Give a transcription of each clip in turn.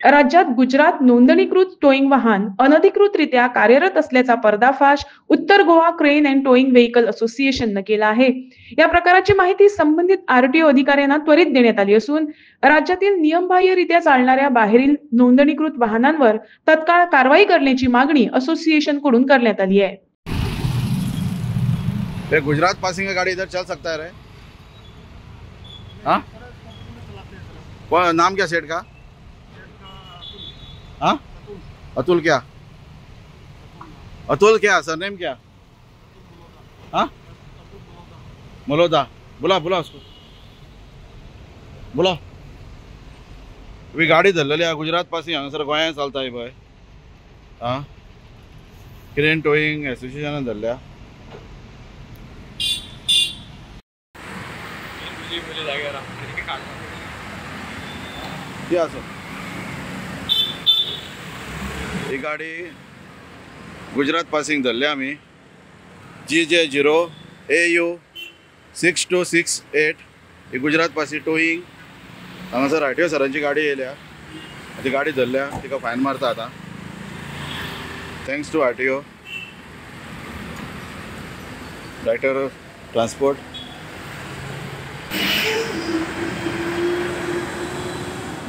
राज्यात गुजरात नोंदणीकृत टोईंग वाहन अनधिकृतरित्या कार्यरत असल्याचा पर्दाफाश उत्तर Goa crane and towing vehicle असोसिएशननं केला आहे. या प्रकाराची माहिती संबंधित आरटीओ अधिकाऱ्यांना त्वरित देण्यात आली असून राज्यातील नियमबाह्यरित्या चालणाऱ्या बाहेरील नोंदणीकृत वाहनांवर तत्काळ कारवाई करण्याची मागणी असोसिएशनकडून करण्यात आली आहे. गुजरात पासिंग का गाड़ी इधर चल सकता है रे? हाँ, नाम क्या सेठ का? हाँ, अतुल क्या? अतुल क्या सरनेम क्या? हाँ, मलोदा. बुला बुला उसको बुला. अभी गाडी धरलेली आहे गुजरात पासिंग हांगासर गोंयांत चलता पळय. हाँ, क्रेन टोईंग एसोसिएशनान धरल्या. ही गाडी गुजरात पासिंग धरल्या आम्ही. GJ0AU6268 ही गुजरात पासिंग टोईंग हांगासर आरटीओ सरांची गाडी येयल्या. ती गाडी धरल्या, तिका फायन मारता आता. Thanks to RTO director transport.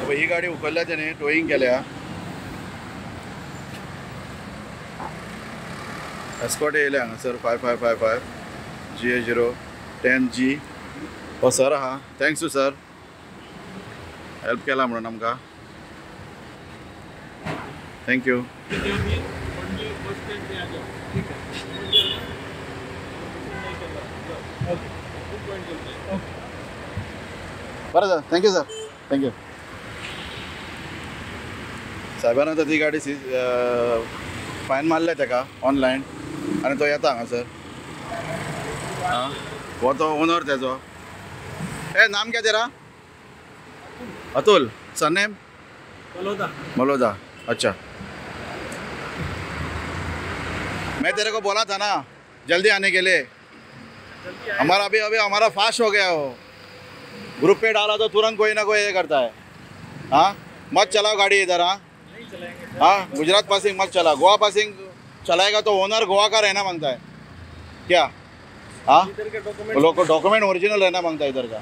ही गाडी उखलल्या त्याने टोईंग केल्या. एस्कॉट येयले हांगासर 5555 GA010G. हो सर आहा, थँक्स टू सर, हेल्प केला म्हणून आमकां. थँक्यू. बरं सर, थँक्यू सर, थँक्यू. साहेबान आतां ती गाडी फायन मारल्या ताका ऑनलायन आनी तो येता हांगासर. हां, हो तो ओनर तेजो. नाम क्या तेरा? अतुल. सरनेम? मलोदा. मलोदा, अच्छा. मैं तेरे को बोला था ना जल्दी आने के लिए. हमारा अभी अभी हमारा फास्ट हो गया हो. ग्रुप पे डाला तो तुरंत कोई ना कोई ये करता है. हाँ, मत चलाओ गाड़ी इधर. हाँ हाँ, गुजरात पासिंग मत चला. गोवा पासिंग चलाएगा तो ओनर गोवा का रहना मांगता है क्या? हाँ, लोग को डॉक्यूमेंट ओरिजिनल रहना मांगता है इधर का.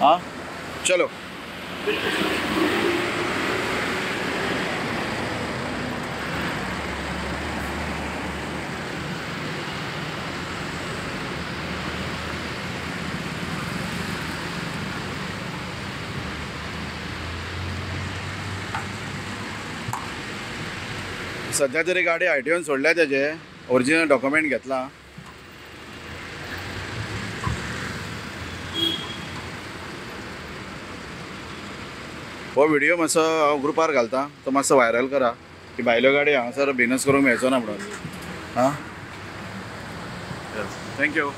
हाँ, चलो. सध्या तरी गाडी आरटीओन सोडल्या, त्याचे ओरिजिनल डॉक्युमेंट घेतला. हो व्हिडिओ मातसो हांव ग्रुपार घालता, तो मातसो व्हायरल करा की भायल्यो गाडी हांगासर बिजनस करूंक मेळचो ना म्हणून. हां, थँक्यू.